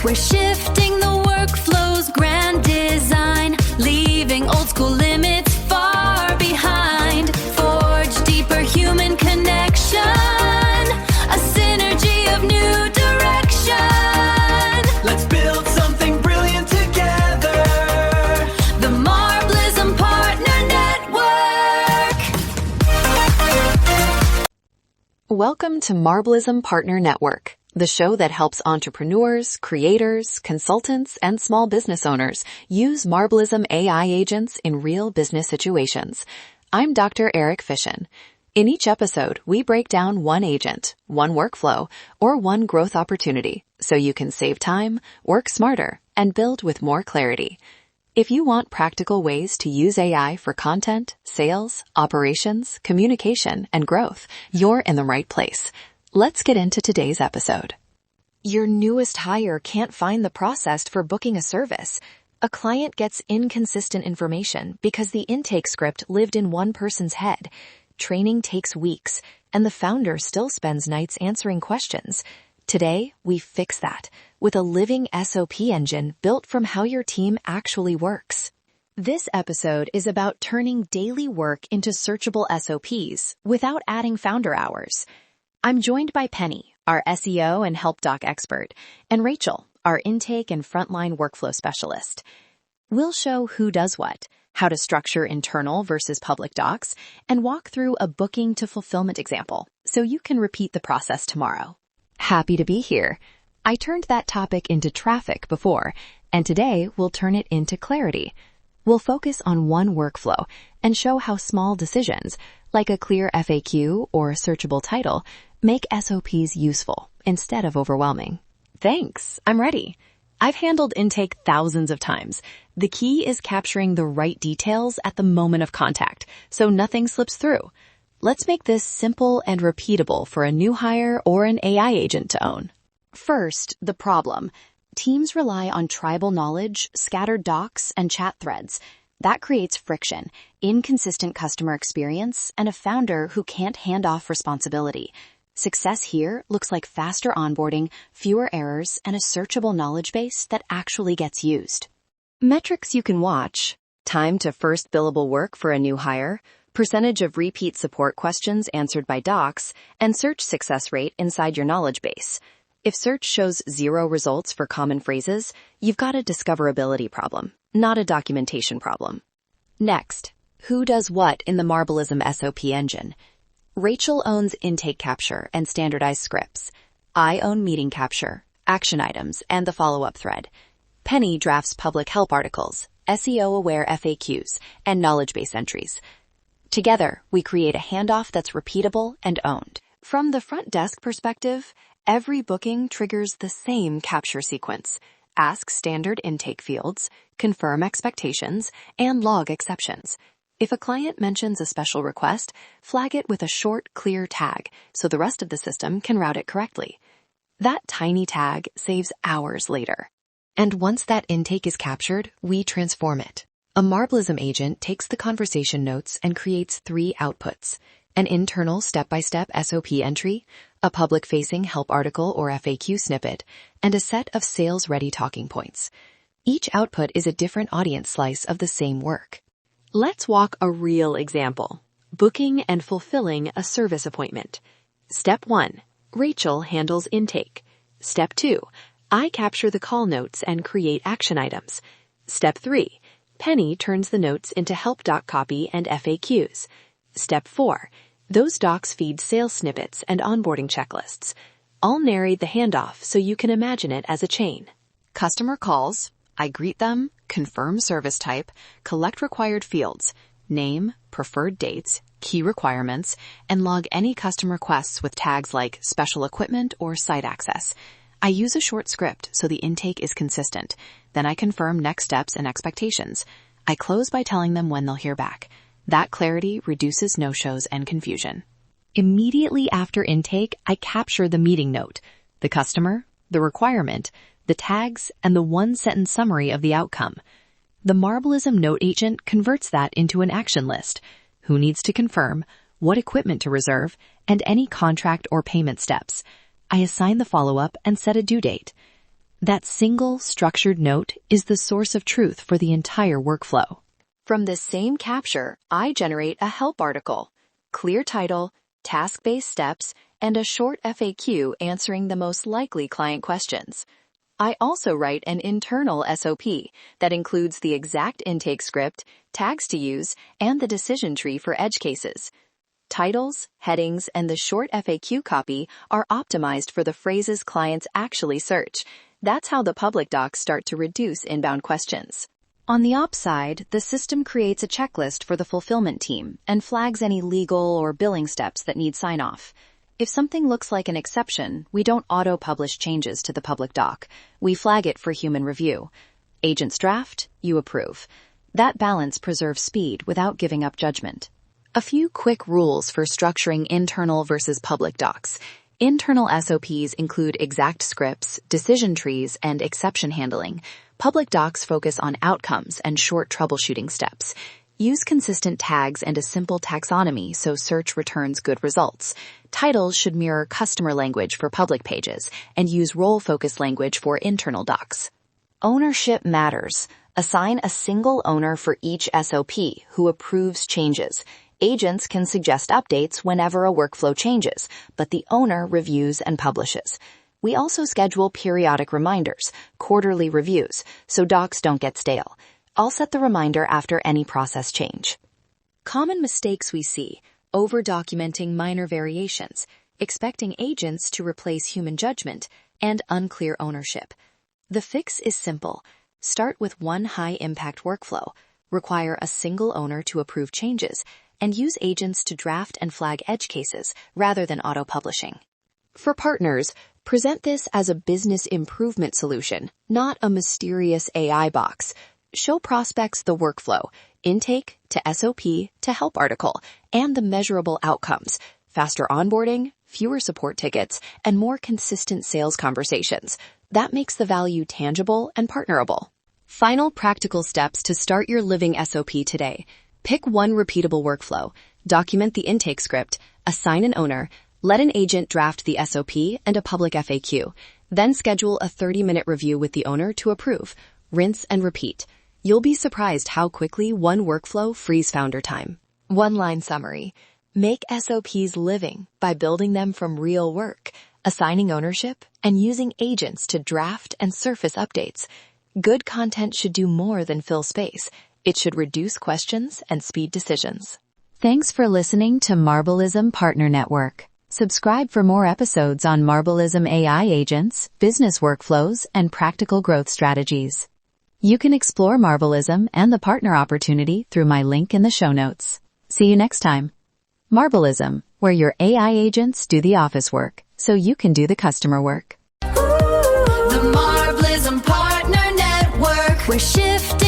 We're shifting the workflow's grand design, leaving old school limits far behind. Forge deeper human connection, a synergy of new direction. Let's build something brilliant together. The Marblism Partner Network. Welcome to Marblism Partner Network, the show that helps entrepreneurs, creators, consultants, and small business owners use Marblism AI agents in real business situations. I'm Dr. Eric Fishin. In each episode, we break down one agent, one workflow, or one growth opportunity so you can save time, work smarter, and build with more clarity. If you want practical ways to use AI for content, sales, operations, communication, and growth, you're in the right place. Let's get into today's episode. Your newest hire can't find the process for booking a service. A client gets inconsistent information because the intake script lived in one person's head. Training takes weeks, and the founder still spends nights answering questions. Today, we fix that with a living SOP engine built from how your team actually works. This episode is about turning daily work into searchable SOPs without adding founder hours. I'm joined by Penny, our SEO and help doc expert, and Rachel, our intake and frontline workflow specialist. We'll show who does what, how to structure internal versus public docs, and walk through a booking to fulfillment example so you can repeat the process tomorrow. Happy to be here. I turned that topic into traffic before, and today we'll turn it into clarity. We'll focus on one workflow and show how small decisions, like a clear FAQ or a searchable title, make SOPs useful instead of overwhelming. Thanks, I'm ready. I've handled intake thousands of times. The key is capturing the right details at the moment of contact, so nothing slips through. Let's make this simple and repeatable for a new hire or an AI agent to own. First, the problem. Teams rely on tribal knowledge, scattered docs, and chat threads. That creates friction, inconsistent customer experience, and a founder who can't hand off responsibility. Success here looks like faster onboarding, fewer errors, and a searchable knowledge base that actually gets used. Metrics you can watch: time to first billable work for a new hire, percentage of repeat support questions answered by docs, and search success rate inside your knowledge base. If search shows 0 results for common phrases, you've got a discoverability problem, not a documentation problem. Next, who does what in the Marblism SOP engine? Rachel owns intake capture and standardized scripts. I own meeting capture, action items, and the follow-up thread. Penny drafts public help articles, SEO-aware FAQs, and knowledge base entries. Together, we create a handoff that's repeatable and owned. From the front desk perspective, every booking triggers the same capture sequence. Ask standard intake fields, confirm expectations, and log exceptions. If a client mentions a special request, flag it with a short, clear tag so the rest of the system can route it correctly. That tiny tag saves hours later. And once that intake is captured, we transform it. A Marblism agent takes the conversation notes and creates 3 outputs: an internal step-by-step SOP entry, a public-facing help article or FAQ snippet, and a set of sales-ready talking points. Each output is a different audience slice of the same work. Let's walk a real example: booking and fulfilling a service appointment. Step 1, Rachel handles intake. Step 2, I capture the call notes and create action items. Step 3, Penny turns the notes into help doc copy and FAQs. Step 4, those docs feed sales snippets and onboarding checklists. I'll narrate the handoff so you can imagine it as a chain. Customer calls, I greet them, confirm service type, collect required fields, name, preferred dates, key requirements, and log any custom requests with tags like special equipment or site access. I use a short script so the intake is consistent. Then I confirm next steps and expectations. I close by telling them when they'll hear back. That clarity reduces no-shows and confusion. Immediately after intake, I capture the meeting note, the customer, the requirement, the tags, and the one-sentence summary of the outcome. The Marblism note agent converts that into an action list: who needs to confirm, what equipment to reserve, and any contract or payment steps. I assign the follow-up and set a due date. That single, structured note is the source of truth for the entire workflow. From this same capture, I generate a help article, clear title, task-based steps, and a short FAQ answering the most likely client questions. I also write an internal SOP that includes the exact intake script, tags to use, and the decision tree for edge cases. Titles, headings, and the short FAQ copy are optimized for the phrases clients actually search. That's how the public docs start to reduce inbound questions. On the ops side, the system creates a checklist for the fulfillment team and flags any legal or billing steps that need sign-off. If something looks like an exception, we don't auto-publish changes to the public doc. We flag it for human review. Agents draft, you approve. That balance preserves speed without giving up judgment. A few quick rules for structuring internal versus public docs. Internal SOPs include exact scripts, decision trees, and exception handling. Public docs focus on outcomes and short troubleshooting steps. Use consistent tags and a simple taxonomy so search returns good results. Titles should mirror customer language for public pages and use role-focused language for internal docs. Ownership matters. Assign a single owner for each SOP who approves changes. Agents can suggest updates whenever a workflow changes, but the owner reviews and publishes. We also schedule periodic reminders, quarterly reviews, so docs don't get stale. I'll set the reminder after any process change. Common mistakes we see: over-documenting minor variations, expecting agents to replace human judgment, and unclear ownership. The fix is simple. Start with one high-impact workflow, require a single owner to approve changes, and use agents to draft and flag edge cases rather than auto-publishing. For partners, present this as a business improvement solution, not a mysterious AI box. Show prospects the workflow, intake to SOP to help article, and the measurable outcomes: faster onboarding, fewer support tickets, and more consistent sales conversations. That makes the value tangible and partnerable. Final practical steps to start your living SOP today. Pick one repeatable workflow, document the intake script, assign an owner, let an agent draft the SOP and a public FAQ. Then schedule a 30-minute review with the owner to approve. Rinse and repeat. You'll be surprised how quickly one workflow frees founder time. One-line summary. Make SOPs living by building them from real work, assigning ownership, and using agents to draft and surface updates. Good content should do more than fill space. It should reduce questions and speed decisions. Thanks for listening to Marblism Partner Network. Subscribe for more episodes on Marblism AI agents, business workflows, and practical growth strategies. You can explore Marblism and the partner opportunity through my link in the show notes. See you next time. Marblism, where your AI agents do the office work, so you can do the customer work. The Marblism Partner Network. We're shifting